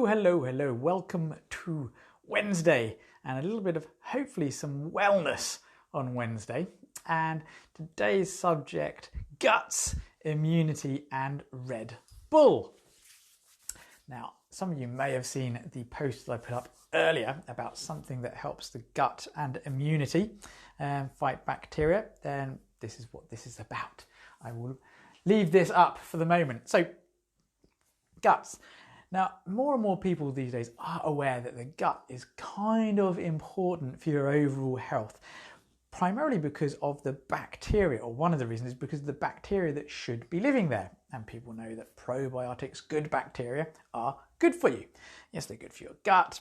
Hello. Welcome to Wednesday and a little bit of hopefully some wellness on Wednesday. And today's subject, guts, immunity and Red Bull. Now, some of you may have seen the post that I put up earlier about something that helps the gut and immunity fight bacteria. Then this is what this is about. I will leave this up for the moment. So, guts. Now, more and more people these days are aware that the gut is kind of important for your overall health, primarily because of the bacteria, or one of the reasons is because of the bacteria that should be living there. And people know that probiotics, good bacteria, are good for you. Yes, they're good for your gut,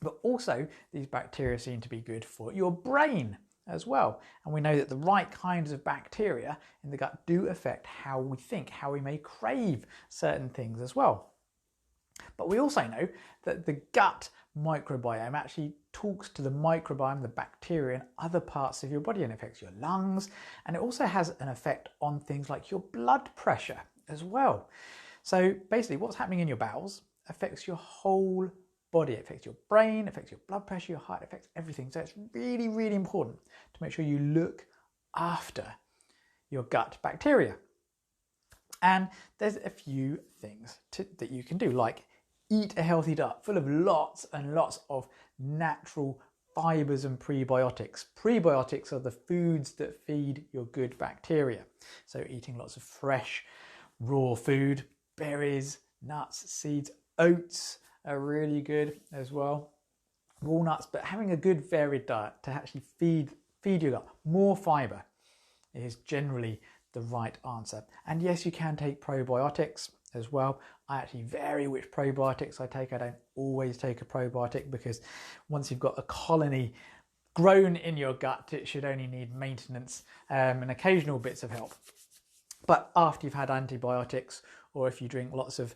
but also these bacteria seem to be good for your brain as well. And we know that the right kinds of bacteria in the gut do affect how we think, how we may crave certain things as well. But we also know that the gut microbiome actually talks to the microbiome, the bacteria in other parts of your body, and affects your lungs, and it also has an effect on things like your blood pressure as well. So basically what's happening in your bowels affects your whole body. It affects your brain, affects your blood pressure, your heart, affects everything. So it's really, really important to make sure you look after your gut bacteria. And there's a few things that you can do, like eat a healthy diet full of lots and lots of natural fibers and prebiotics. Prebiotics are the foods that feed your good bacteria. So eating lots of fresh, raw food, berries, nuts, seeds, oats are really good as well. Walnuts, but having a good varied diet to actually feed your gut. More fiber is generally the right answer. And yes, you can take probiotics as well. I actually vary which probiotics I take. I don't always take a probiotic because once you've got a colony grown in your gut, it should only need maintenance and occasional bits of help. But after you've had antibiotics, or if you drink lots of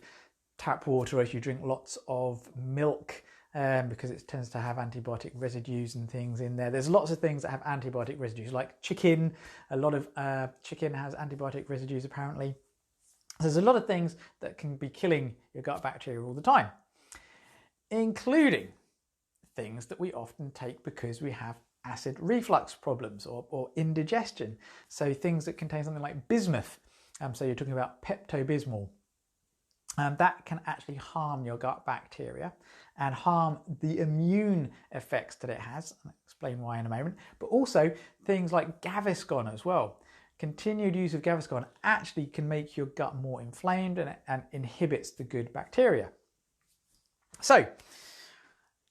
tap water, or if you drink lots of milk, because it tends to have antibiotic residues and things in there. There's lots of things that have antibiotic residues, like chicken. A lot of chicken has antibiotic residues apparently. There's a lot of things that can be killing your gut bacteria all the time, including things that we often take because we have acid reflux problems or indigestion. So things that contain something like bismuth. So you're talking about Pepto-Bismol. That can actually harm your gut bacteria and harm the immune effects that it has. I'll explain why in a moment. But also things like Gaviscon as well. Continued use of Gaviscon actually can make your gut more inflamed and inhibits the good bacteria. So,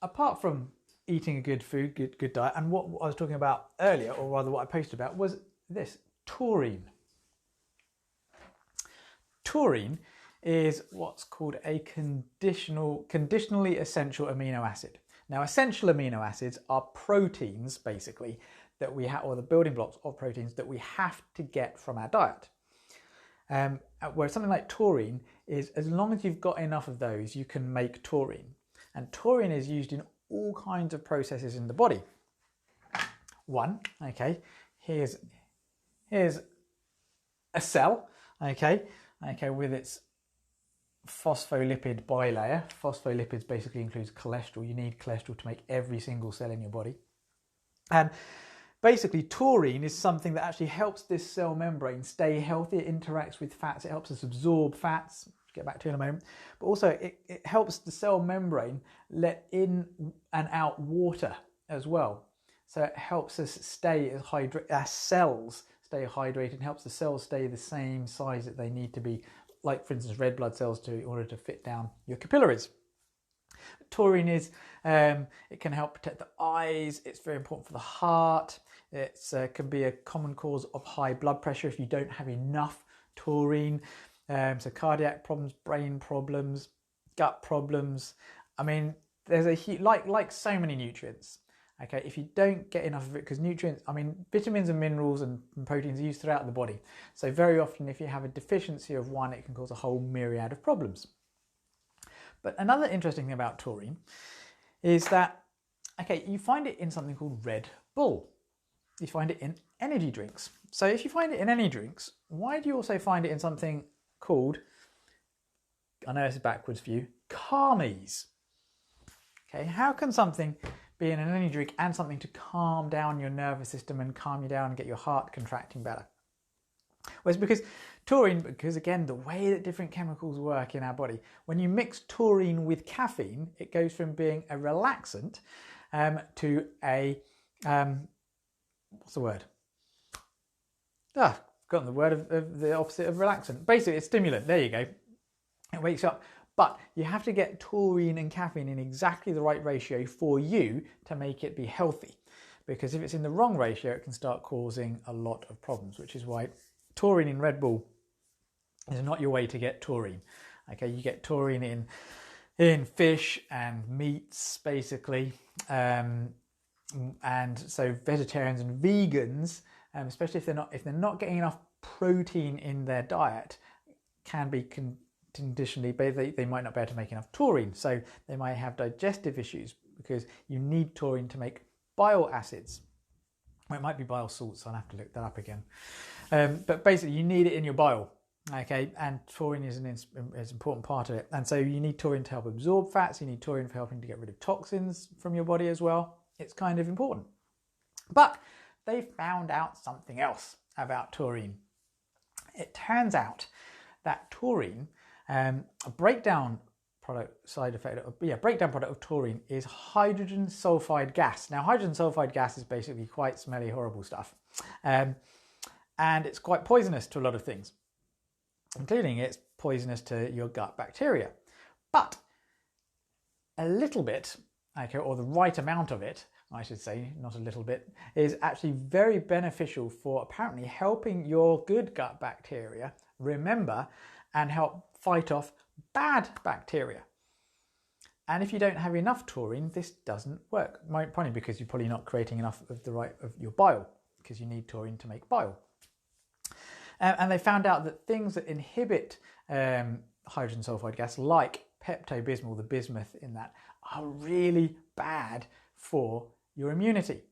apart from eating a good food, good diet, and what I was talking about earlier, or rather what I posted about, was this, taurine. Taurine is what's called a conditionally essential amino acid. Now, essential amino acids are proteins, basically, that we have, or the building blocks of proteins that we have to get from our diet. Whereas something like taurine is, as long as you've got enough of those, you can make taurine. And taurine is used in all kinds of processes in the body. Here's a cell, with its phospholipid bilayer. Phospholipids basically includes cholesterol. You need cholesterol to make every single cell in your body. And basically, taurine is something that actually helps this cell membrane stay healthy. It interacts with fats. It helps us absorb fats. I'll get back to in a moment. But also, it helps the cell membrane let in and out water as well. So it helps us stay our cells stay hydrated, and helps the cells stay the same size that they need to be, like for instance red blood cells in order to fit down your capillaries. Taurine is, it can help protect the eyes. It's very important for the heart. It can be a common cause of high blood pressure if you don't have enough taurine. So cardiac problems, brain problems, gut problems. I mean, there's like so many nutrients. Okay, if you don't get enough of it, because nutrients, I mean, vitamins and minerals and proteins are used throughout the body. So very often if you have a deficiency of one, it can cause a whole myriad of problems. But another interesting thing about taurine is that, you find it in something called Red Bull. You find it in energy drinks. So if you find it in energy drinks, why do you also find it in something called, I know it's a backwards view, calmies. Okay, how can something be in an energy drink and something to calm down your nervous system and calm you down and get your heart contracting better? Well, it's because taurine, because again, the way that different chemicals work in our body, when you mix taurine with caffeine, it goes from being a relaxant to a, what's the word? I've forgotten the word of the opposite of relaxant. Basically, it's stimulant. There you go. It wakes you up. But you have to get taurine and caffeine in exactly the right ratio for you to make it be healthy. Because if it's in the wrong ratio, it can start causing a lot of problems, which is why taurine in Red Bull is not your way to get taurine. Okay, you get taurine in fish and meats, basically. And so vegetarians and vegans, especially if they're not getting enough protein in their diet, can be conditionally, they might not be able to make enough taurine, so they might have digestive issues because you need taurine to make bile acids. Well, it might be bile salts, I'll have to look that up again. But basically, you need it in your bile, okay? And taurine is an important part of it. And so you need taurine to help absorb fats. You need taurine for helping to get rid of toxins from your body as well. It's kind of important. But they found out something else about taurine. It turns out that taurine, a breakdown product of taurine is hydrogen sulfide gas. Now, hydrogen sulfide gas is basically quite smelly, horrible stuff. And it's quite poisonous to a lot of things, including it's poisonous to your gut bacteria. But a little bit, okay, or the right amount of it, I should say, not a little bit, is actually very beneficial for apparently helping your good gut bacteria remember and help fight off bad bacteria. And if you don't have enough taurine, this doesn't work. Probably because you're probably not creating enough of your bile, because you need taurine to make bile. And they found out that things that inhibit hydrogen sulfide gas, like Pepto-Bismol, the bismuth in that, are really bad for your immunity.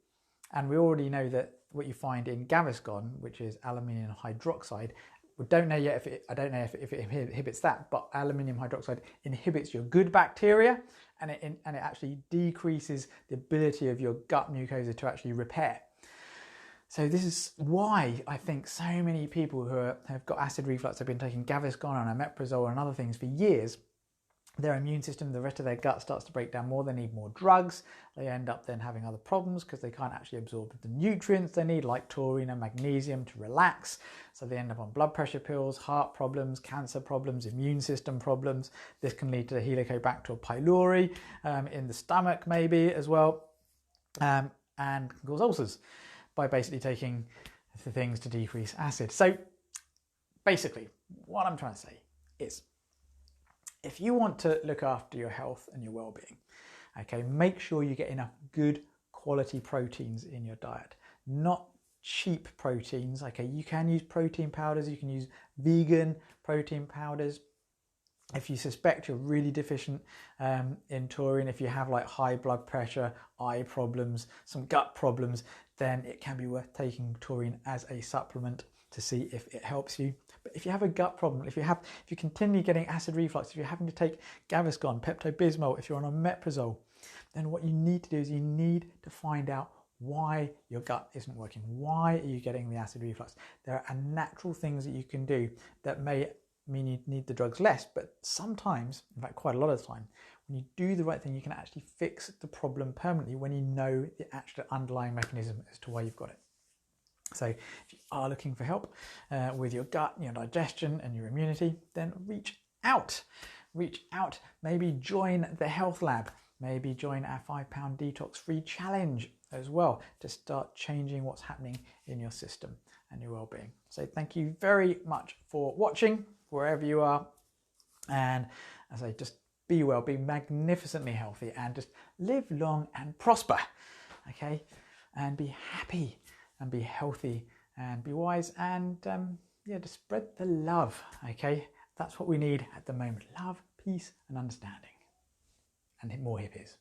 And we already know that what you find in Gaviscon, which is aluminium hydroxide, we don't know yet I don't know if it inhibits that, but aluminium hydroxide inhibits your good bacteria, and it actually decreases the ability of your gut mucosa to actually repair. So this is why I think so many people who have got acid reflux have been taking Gaviscon and omeprazole and other things for years. Their immune system, the rest of their gut starts to break down more. They need more drugs. They end up then having other problems because they can't actually absorb the nutrients they need, like taurine and magnesium, to relax. So they end up on blood pressure pills, heart problems, cancer problems, immune system problems. This can lead to Helicobacter pylori in the stomach maybe as well, and can cause ulcers by basically taking the things to decrease acid. So basically, what I'm trying to say is, if you want to look after your health and your well-being, okay, make sure you get enough good quality proteins in your diet, not cheap proteins. Okay, you can use protein powders, you can use vegan protein powders. If you suspect you're really deficient in taurine, if you have like high blood pressure, eye problems, some gut problems, then it can be worth taking taurine as a supplement to see if it helps you. But if you have a gut problem, if you continue getting acid reflux, if you're having to take Gaviscon, Pepto-Bismol, if you're on omeprazole, then what you need to do is you need to find out why your gut isn't working. Why are you getting the acid reflux? There are natural things that you can do that may mean you need the drugs less, but sometimes, in fact quite a lot of the time, when you do the right thing, you can actually fix the problem permanently when you know the actual underlying mechanism as to why you've got it. So if you are looking for help with your gut, your digestion and your immunity, then reach out. Maybe join the Health Lab, maybe join our £5 detox free challenge as well to start changing what's happening in your system and your well-being. So thank you very much for watching wherever you are, and as I just be well, be magnificently healthy, and just live long and prosper, okay, and be happy and be healthy and be wise, and just spread the love, okay? That's what we need at the moment: love, peace and understanding, and more hippies.